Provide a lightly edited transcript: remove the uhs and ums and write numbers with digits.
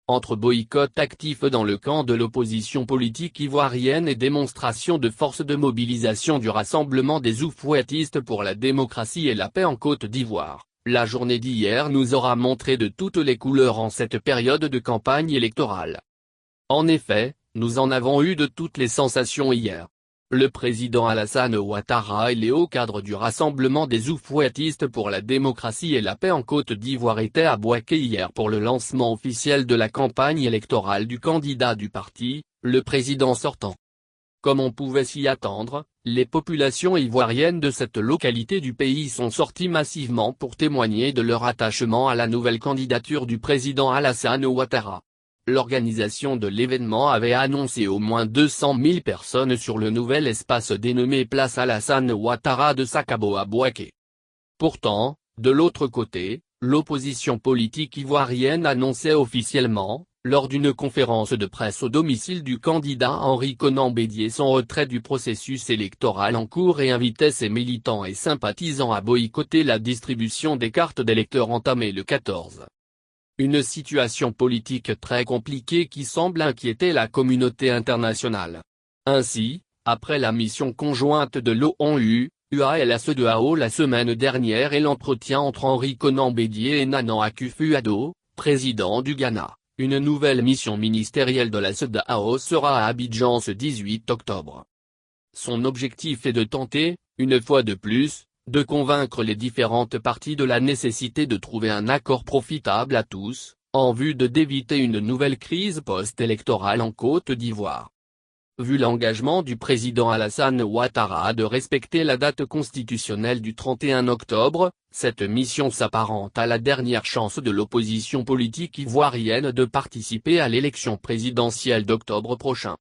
entre boycott actif dans le camp de l'opposition politique ivoirienne et démonstration de force de mobilisation du Rassemblement des Oufouettistes pour la démocratie et la paix en Côte d'Ivoire, la journée d'hier nous aura montré de toutes les couleurs en cette période de campagne électorale. En effet, nous en avons eu de toutes les sensations hier. Le président Alassane Ouattara et les hauts cadres du Rassemblement des Oufouettistes pour la démocratie et la paix en Côte d'Ivoire étaient à Bouaké hier pour le lancement officiel de la campagne électorale du candidat du parti, le président sortant. Comme on pouvait s'y attendre, les populations ivoiriennes de cette localité du pays sont sorties massivement pour témoigner de leur attachement à la nouvelle candidature du président Alassane Ouattara. L'organisation de l'événement avait annoncé au moins 200 000 personnes sur le nouvel espace dénommé Place Alassane Ouattara de Sakabo à Bouaké. Pourtant, de l'autre côté, l'opposition politique ivoirienne annonçait officiellement, lors d'une conférence de presse au domicile du candidat Henri Konan Bédié, son retrait du processus électoral en cours et invitait ses militants et sympathisants à boycotter la distribution des cartes d'électeurs entamée le 14. Une situation politique très compliquée qui semble inquiéter la communauté internationale. Ainsi, après la mission conjointe de l'ONU, UA et la CEDEAO la semaine dernière et l'entretien entre Henri Konan Bédié et Nana Akufo-Addo, président du Ghana, une nouvelle mission ministérielle de la CEDEAO sera à Abidjan ce 18 octobre. Son objectif est de tenter, une fois de plus, de convaincre les différentes parties de la nécessité de trouver un accord profitable à tous, en vue d'éviter une nouvelle crise post-électorale en Côte d'Ivoire. Vu l'engagement du président Alassane Ouattara de respecter la date constitutionnelle du 31 octobre, cette mission s'apparente à la dernière chance de l'opposition politique ivoirienne de participer à l'élection présidentielle d'octobre prochain.